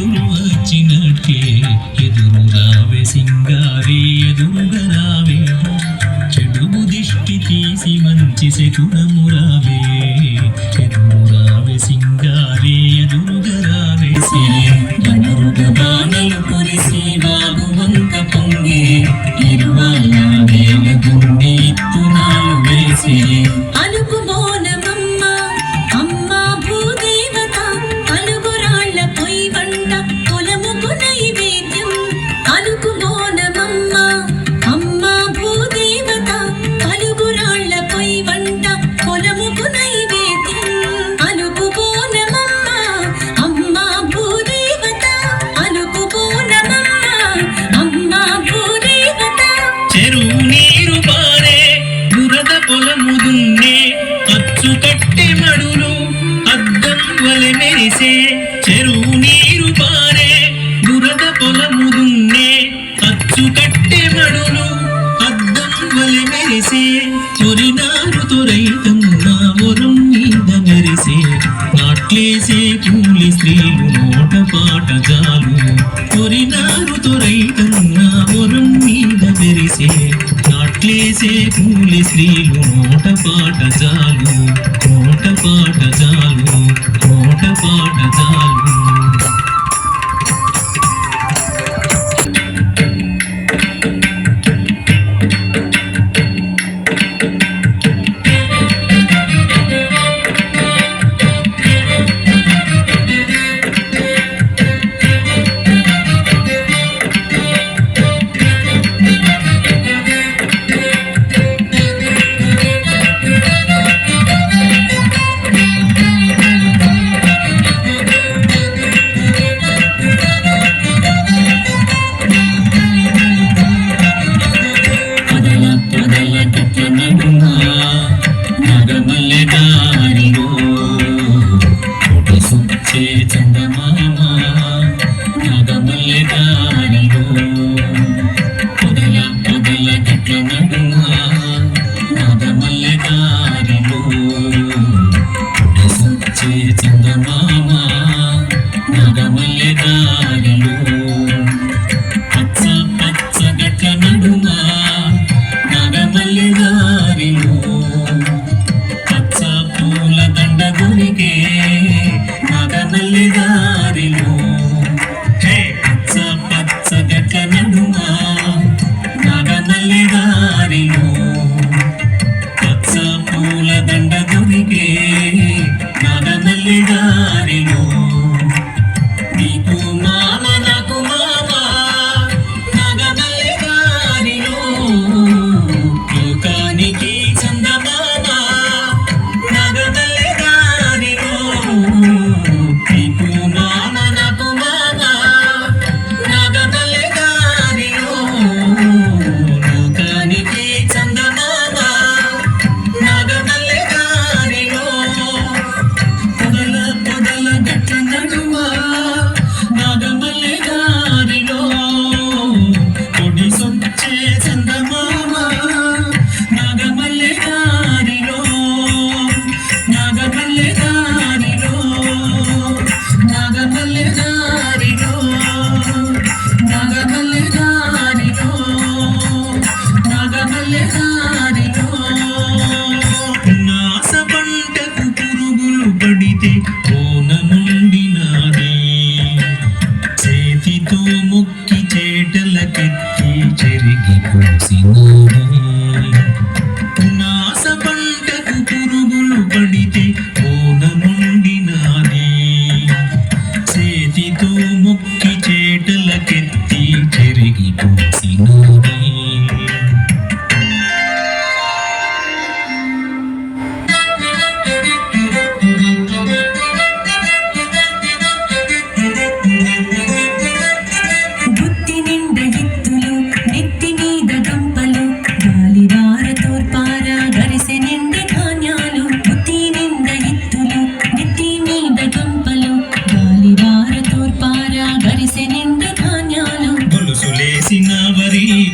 ఎదురు వచ్చినట్టే ఎదురు రావే సింగారి ఎదురుగా రావే చెడుగు దిష్టి తీసి మంచి శకునము రావే ఎదురు రావే సింగారి ఎదురుగా రావే ఎదురుగా బాణలు కురిసి బాబు వంక పొంగి ఇరువాల వేల గుండి ఇత్తునాలు వేసి చెరువు నీరు పారే దురద పొలము దున్నే అచ్చు కట్టె మడులు అద్దం వలె మెరిసే తొరినారు తొరైతన్నా వరం మీద మెరిసే నాట్లేసే కూలి స్త్రీలు నోట పాట జాలు తొరినారు తొరైతన్నా వరం మీద మెరిసే నాట్లేసే కూలి స్త్రీలు నోట పాట జాలు నోట పాట జాలు నోట పాట జాలు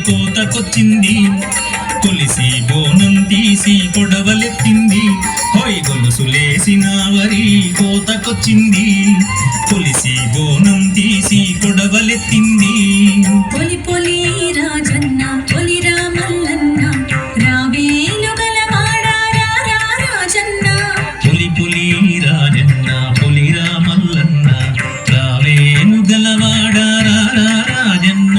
కోతకొచ్చింది కొలిసి బోనం తీసి కొడవలెత్తింది హోయ్ గొలుసులేసిన వరి కోతకొచ్చింది కొలిసి బోనం తీసి కొడవలెత్తింది పొలి పొలి రాజన్న పొలిరా మల్లన్న రావేలు గలవాడా రా రా రాజన్న పులి పులి రాజన్న పులిరా మల్లన్న రావేను గలవాడా రా రా రాజన్న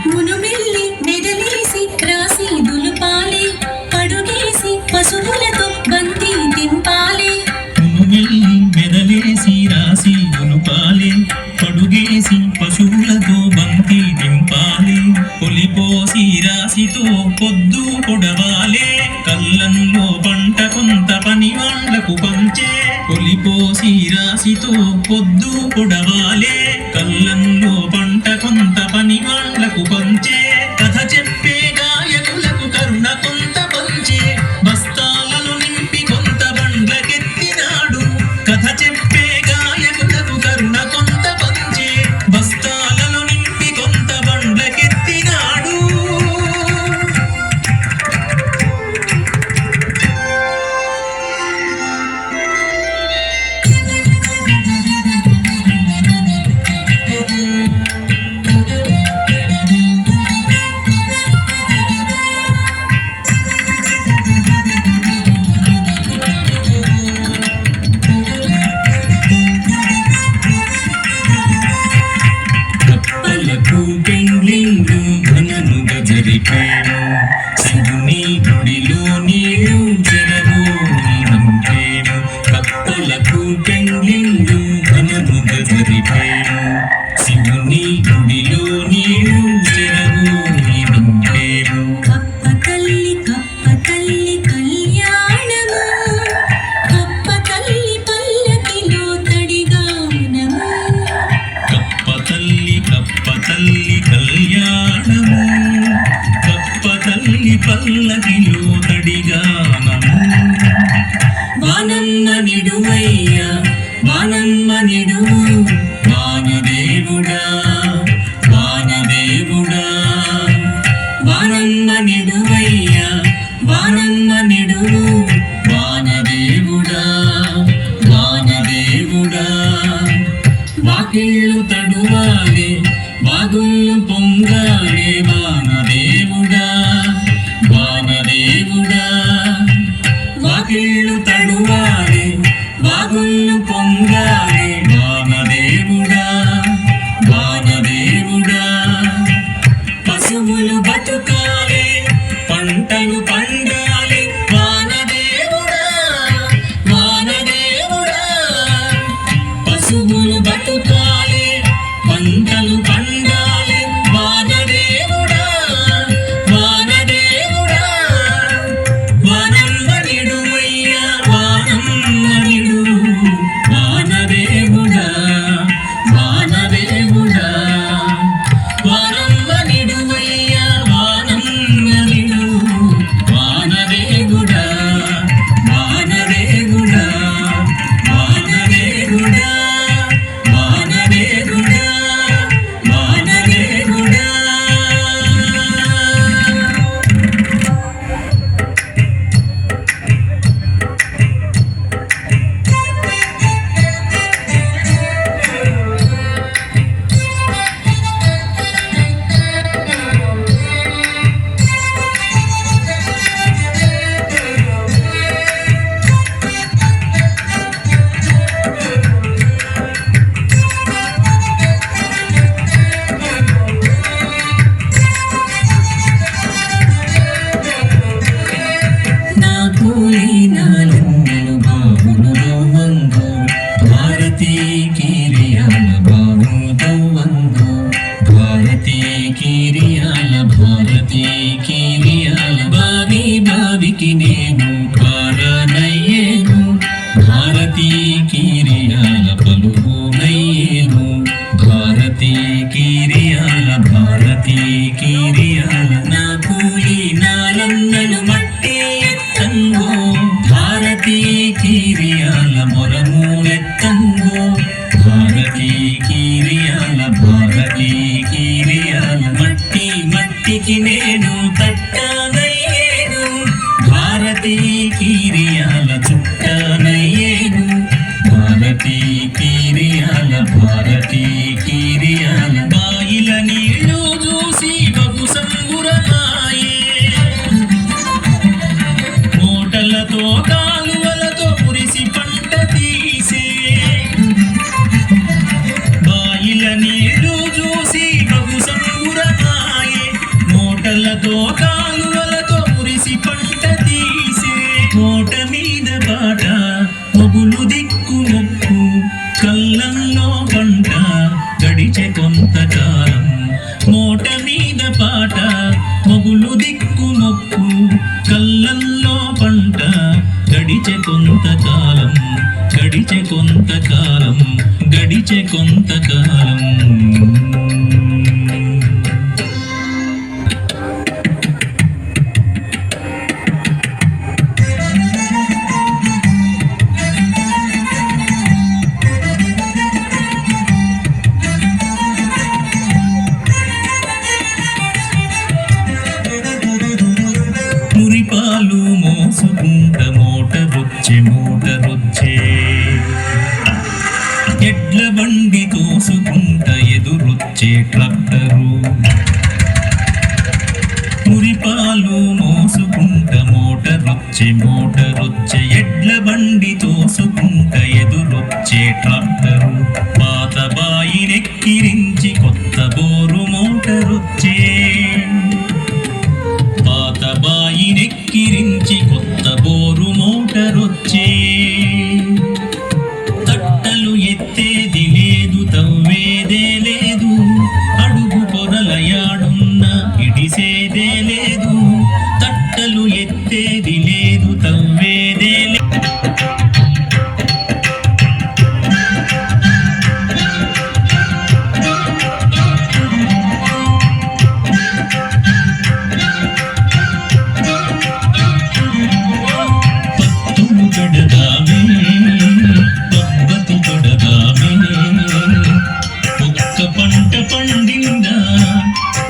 మునుమిల్లి మెడలేసి రాసి దులుపాలి పడుగేసి పశువులతో బంతి తింపాలి పునుమిల్లి మెదలేసి రాసి దులుపాలి పడుగేసి పశువులతో బంతి దింపాలి పొలిపోసి రాశితో పొద్దు పొడవాలే కళ్ళంలో పంట కొంత పని వాళ్ళకు పంచే పొలిపోసి రాశితో పొద్దు పొడవాలే కళ్ళంలో పంట కొంత పని వాళ్ళకు పంచే కథ చెప్పే గాయకులకు కరుణ కొంత పంచే బస్తాలను నింపి కొంత బండ్లకెత్తినాడు కథ చెప్పే గాయకులకు కరుణ కొంత పంచే బస్తాలను నింపి కొంత బండ్లకెత్తినాడు కప్పలకు పెండ్లింగు ఘనముగా జరిపాను శివుని గుడిలో నీరు చెరగోని నంపేను కప్పలకు పెండ్లింగు ఘనముగా జరిపాను శివుని గుడిలో నీరు చెరగోని నంపేను కప్ప తల్లి కళ్యాణము కప్ప తల్లి పల్లకిలో తడిగానము కప్ప తల్లి కళ్యాణము కప్ప తల్లి పల్లకిలో తడిగానము వానమ్మ నిడువయ్యా వానమ్మ నిడువు వానదేవుడా వానదేవుడా వానమ్మ నిడువయ్యా వానమ్మ నిడువు వానదేవుడా వానదేవుడా వాకిళ్ళు తడువాలే వాగుళ్ళు పొంగాలే వానదేవుడా వానదేవుడా వాకిళ్ళు తడువాలే వాగుళ్ళు పొంగాలే వానదేవుడా వానదేవుడా పశువులు బతుకాలే పంటలు పండాలి వానదేవుడా వానదేవుడా పశువులు బతుకాలి పంటలు పండాలి వానదేవుడా వానదేవుడా వానమ్మ నిడువయ్యా వానమ్మ నిడువు వానదేవుడా వానదేవుడా వానమ్మ నిడువయ్యా వానమ్మ నిడువు వానదేవుడా వానదేవుడా వానదేవుడా వానదేవుడా వానదేవుడా నా కూలి నాలెన్నెలు బావులు దవ్వంగు భారతీ కిరియాల బావు దవ్వంగు భారతీ కిరియాల బావికి నేను పారనయ్యేను భారతీ కిరియాల పలువునయ్యేను భారతీ కిరియాల నా కూలి నాలన్నలు మట్టి ఎత్తంగో భారతీ కిరియాల మొరమూలెత్తంగో భారతీ కిరియాల మట్టికి నేను తట్టనయ్యేను భారతీ కిరియాల చుట్టనయ్యేను భారతీ కిరియాల కళ్ళ నీళ్ళు చూసి బహు సంబురమాయే మోటలతో కాలువలతో మురిసి పంట తీసే కోట మీద బాట మొగులు దిక్కు మొక్కు కళ్ళల్లో పంట గడిచే కొంతకాలం మోట మీద పాట మొగులు దిక్కు మొక్కు కళ్ళల్లో పంట గడిచే కొంతకాలం గడిచే కొంతకాలం గడిచే కొంతకాలం మురిపాలు మోసుకుంట మోటరొచ్చే ఎడ్ల బండి తోసుకుంట ఎదురొచ్చే ట్రాక్టరు మురిపాలు మోసుకుంట మోటరొచ్చే ఎడ్ల బండి తోసుకుంట ఎదురొచ్చే ట్రాక్టరు పాత బాయినెక్కిరించి కొత్త బోరు మోటరొచ్చే పాత బాయినెక్కిరించి కొత్త బోరు మోటరొచ్చే తట్టలు ఎత్తేది లేదు తవ్వేదే లేదు అడుగు పొరలయాడున్న ఇడిసేదే లేదు తట్టలు ఎత్తేది లేదు తవ్వేదే లేదు పంట పండిందా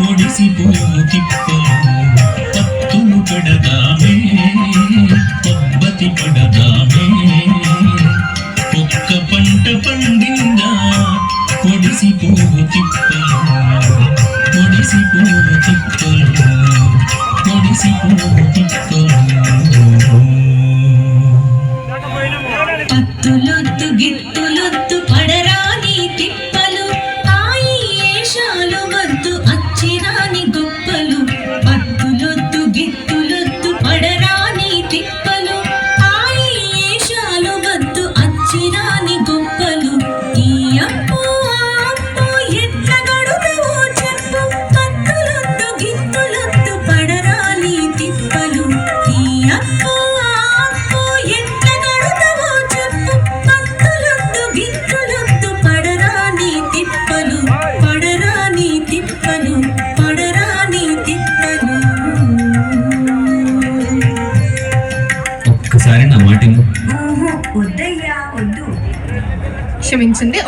ఒడిసి పోము తిప్పలు పత్తులు పెడదామే పబ్బతి పడదామే ఒక్క పంట పండిందా ఒడిసి పోము తిప్పలు ఒడిసి పోము తిప్పలు ఒడిసి పోము తిప్పలు పత్తులొద్దు గిత్తులొద్దు పడరాని తిప్పలు ఆయి ఏషాలు వద్దు అచ్చిరాని గొప్పలు పత్తులొద్దు గిత్తులొద్దు పడరాని తిప్పలు ఆయి ఏషాలు వద్దు అచ్చిరాని గొప్పలు ఈ అప్పు ఆ అప్పు ఎట్ల గడుపువో చెప్పు పత్తులొద్దు గిత్తులొద్దు పడరాని తిప్పలు ఈ అప్పు ఆ అప్పు ఎట్ల గడుపువో చెప్పు పత్తులొద్దు గిత్తులొద్దు పడరాని తిప్పలు పడరాని తిప్పలు పడరాని తిప్పలు ఒక్కసారి నా మాటిను వద్దయ్యా వద్దు క్షమించండి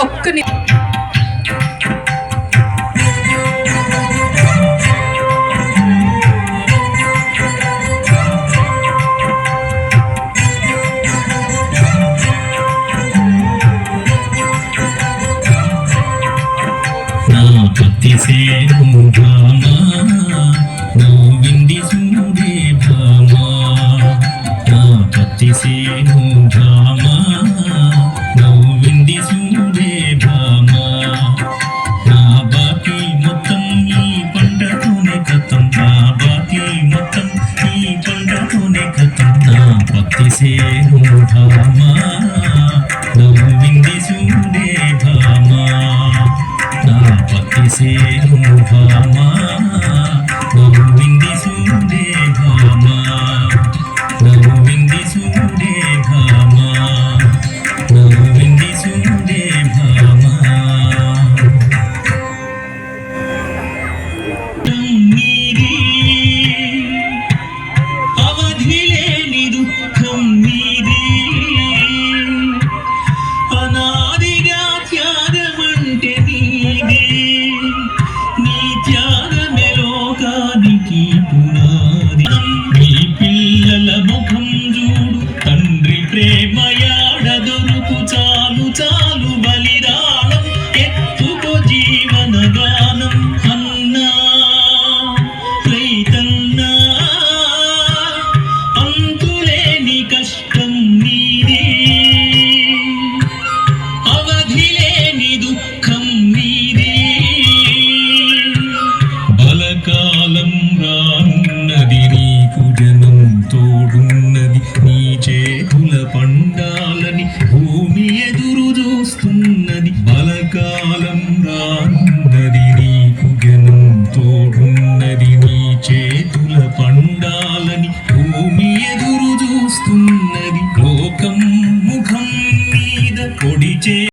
నా పత్తిసేను భామా నవ్వింది చూడే భామా నా పత్తిసేను భామా నవ్వింది చూడే భామా నా బాకీ మొత్తం ఈ పంటతోనే కథం నా బాకీ మొత్తం ఈ పంటతోనే కథం నా పత్తిసేను భామా నవ్వింది చూడే భామా నా పత్తిసేను భామా నవ్వింది చూడే భామా నవ్వింది చూడే భామా నవ్వింది చూడే భామా నీది అవధి లేని దుఃఖం నీది అనాదిగా త్యాగమంటే నీది నీ త్యాగమెలో పండాలని భూమి ఎదురు చూస్తున్నది బలకాలం రానున్నది నీకు గనం తోడున్నది నీ చేతుల పండాలని భూమి ఎదురు చూస్తున్నది లోకం ముఖం మీద పొడిచే